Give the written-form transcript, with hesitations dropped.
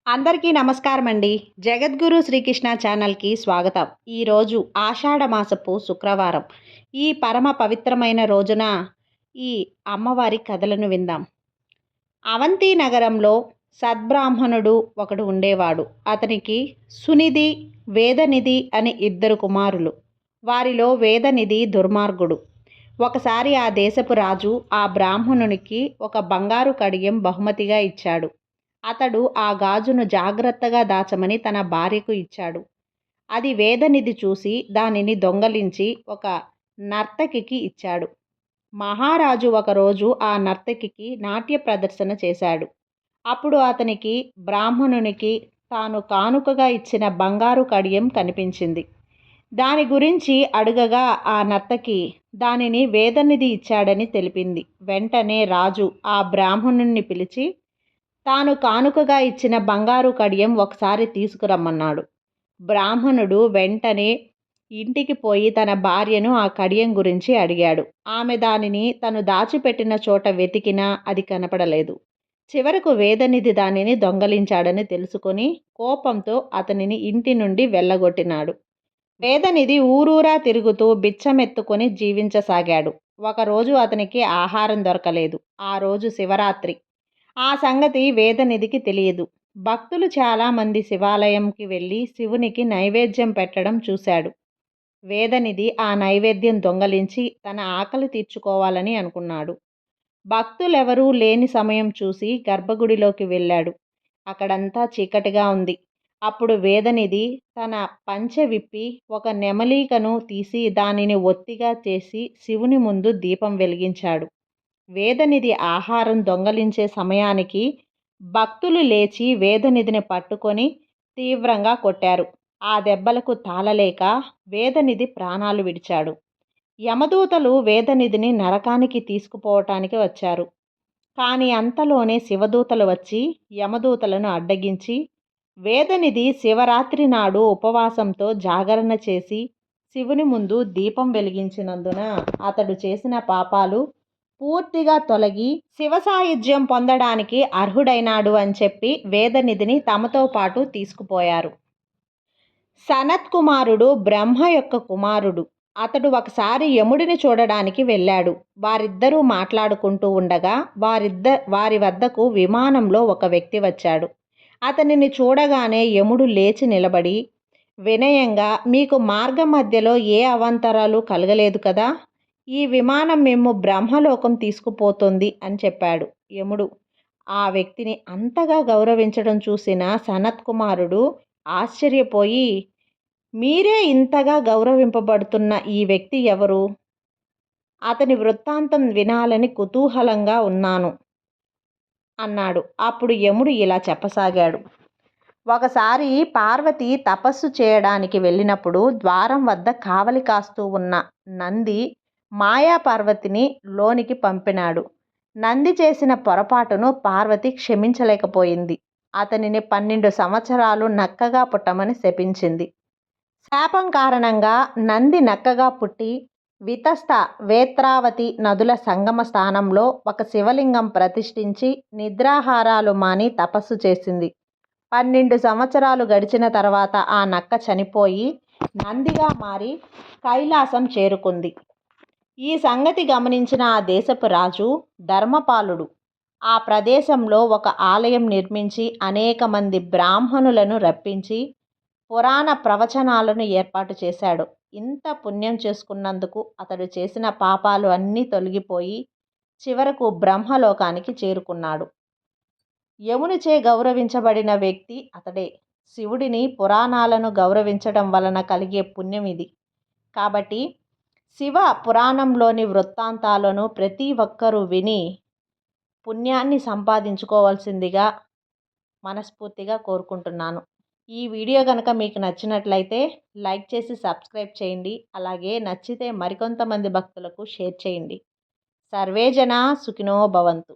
అందరికీ నమస్కారం అండి. జగద్గురు శ్రీకృష్ణ ఛానల్‌కి స్వాగతం. ఈరోజు ఆషాఢ మాసపు శుక్రవారం. ఈ పరమ పవిత్రమైన రోజున ఈ అమ్మవారి కథలను విందాం. అవంతి నగరంలో సద్బ్రాహ్మణుడు ఒకడు ఉండేవాడు. అతనికి సునిధి, వేదనిధి అని ఇద్దరు కుమారులు. వారిలో వేదనిధి దుర్మార్గుడు. ఒకసారి ఆ దేశపు రాజు ఆ బ్రాహ్మణునికి ఒక బంగారు కడియం బహుమతిగా ఇచ్చాడు. అతడు ఆ గాజును జాగ్రత్తగా దాచమని తన భార్యకు ఇచ్చాడు. అది వేదనిధి చూసి దానిని దొంగలించి ఒక నర్తకికి ఇచ్చాడు. మహారాజు ఒకరోజు ఆ నర్తకికి నాట్య ప్రదర్శన చేశాడు. అప్పుడు అతనికి బ్రాహ్మణునికి తాను కానుకగా ఇచ్చిన బంగారు కడియం కనిపించింది. దాని గురించి అడుగగా ఆ నర్తకి దానిని వేదనిధి ఇచ్చాడని తెలిపింది. వెంటనే రాజు ఆ బ్రాహ్మణుణ్ణి పిలిచి తాను కానుకగా ఇచ్చిన బంగారు కడియం ఒకసారి తీసుకురమ్మన్నాడు. బ్రాహ్మణుడు వెంటనే ఇంటికి పోయి తన భార్యను ఆ కడియం గురించి అడిగాడు. ఆమె దానిని తను దాచిపెట్టిన చోట వెతికినా అది కనపడలేదు. చివరకు వేదనిధి దానిని దొంగలించాడని తెలుసుకొని కోపంతో అతనిని ఇంటి నుండి వెళ్ళగొట్టినాడు. వేదనిధి ఊరూరా తిరుగుతూ బిచ్చమెత్తుకొని జీవించసాగాడు. ఒకరోజు అతనికి ఆహారం దొరకలేదు. ఆ రోజు శివరాత్రి. ఆ సంగతి వేదనిధికి తెలియదు. భక్తులు చాలామంది శివాలయంకి వెళ్ళి శివునికి నైవేద్యం పెట్టడం చూశాడు. వేదనిధి ఆ నైవేద్యం దొంగలించి తన ఆకలి తీర్చుకోవాలని అనుకున్నాడు. భక్తులెవరూ లేని సమయం చూసి గర్భగుడిలోకి వెళ్ళాడు. అక్కడంతా చీకటిగా ఉంది. అప్పుడు వేదనిధి తన పంచె విప్పి ఒక నెమలికను తీసి దానిని ఒత్తిగా చేసి శివుని ముందు దీపం వెలిగించాడు. వేదనిధి ఆహారం దొంగలించే సమయానికి భక్తులు లేచి వేదనిధిని పట్టుకొని తీవ్రంగా కొట్టారు. ఆ దెబ్బలకు తాళలేక వేదనిధి ప్రాణాలు విడిచాడు. యమదూతలు వేదనిధిని నరకానికి తీసుకుపోవటానికి వచ్చారు. కానీ అంతలోనే శివదూతలు వచ్చి యమదూతలను అడ్డగించి వేదనిధి శివరాత్రి నాడు ఉపవాసంతో జాగరణ చేసి శివుని ముందు దీపం వెలిగించినందున అతడు చేసిన పాపాలు పూర్తిగా తొలగి శివ సాయుధ్యం పొందడానికి అర్హుడైనాడు అని చెప్పి వేదనిధిని తమతో పాటు తీసుకుపోయారు. సనత్కుమారుడు బ్రహ్మ యొక్క కుమారుడు. అతడు ఒకసారి యముడిని చూడడానికి వెళ్ళాడు. వారిద్దరూ మాట్లాడుకుంటూ ఉండగా వారి వద్దకు విమానంలో ఒక వ్యక్తి వచ్చాడు. అతనిని చూడగానే యముడు లేచి నిలబడి వినయంగా, మీకు మార్గ మధ్యలో ఏ అవాంతరాలు కలగలేదు కదా, ఈ విమానం మేము బ్రహ్మలోకం తీసుకుపోతుంది అని చెప్పాడు. యముడు ఆ వ్యక్తిని అంతగా గౌరవించడం చూసిన సనత్కుమారుడు ఆశ్చర్యపోయి, మీరే ఇంతగా గౌరవింపబడుతున్న ఈ వ్యక్తి ఎవరు? అతని వృత్తాంతం వినాలని కుతూహలంగా ఉన్నాను అన్నాడు. అప్పుడు యముడు ఇలా చెప్పసాగాడు. ఒకసారి పార్వతి తపస్సు చేయడానికి వెళ్ళినప్పుడు ద్వారం వద్ద కావలి కాస్తూ ఉన్న నంది మాయాపార్వతిని లోనికి పంపినాడు. నంది చేసిన పొరపాటును పార్వతి క్షమించలేకపోయింది. అతనిని 12 సంవత్సరాలు నక్కగా పుట్టమని శపించింది. శాపం కారణంగా నంది నక్కగా పుట్టి వితస్త, వేత్రావతి నదుల సంగమ స్థానంలో ఒక శివలింగం ప్రతిష్ఠించి నిద్రాహారాలు మాని తపస్సు చేసింది. 12 సంవత్సరాలు గడిచిన తర్వాత ఆ నక్క చనిపోయి నందిగా మారి కైలాసం చేరుకుంది. ఈ సంగతి గమనించిన ఆ దేశపు రాజు ధర్మపాలుడు ఆ ప్రదేశంలో ఒక ఆలయం నిర్మించి అనేక మంది బ్రాహ్మణులను రప్పించి పురాణ ప్రవచనాలను ఏర్పాటు చేశాడు. ఇంత పుణ్యం చేసుకున్నందుకు అతడు చేసిన పాపాలు అన్నీ తొలగిపోయి చివరకు బ్రహ్మలోకానికి చేరుకున్నాడు. యమునిచే గౌరవించబడిన వ్యక్తి అతడే. శివుడిని, పురాణాలను గౌరవించడం వలన కలిగే పుణ్యం ఇది. కాబట్టి శివ పురాణంలోని వృత్తాంతాలను ప్రతి ఒక్కరూ విని పుణ్యాన్ని సంపాదించుకోవాల్సిందిగా మనస్ఫూర్తిగా కోరుకుంటున్నాను. ఈ వీడియో కనుక మీకు నచ్చినట్లయితే లైక్ చేసి సబ్స్క్రైబ్ చేయండి. అలాగే నచ్చితే మరికొంతమంది భక్తులకు షేర్ చేయండి. సర్వే జనా సుఖినో భవంతు.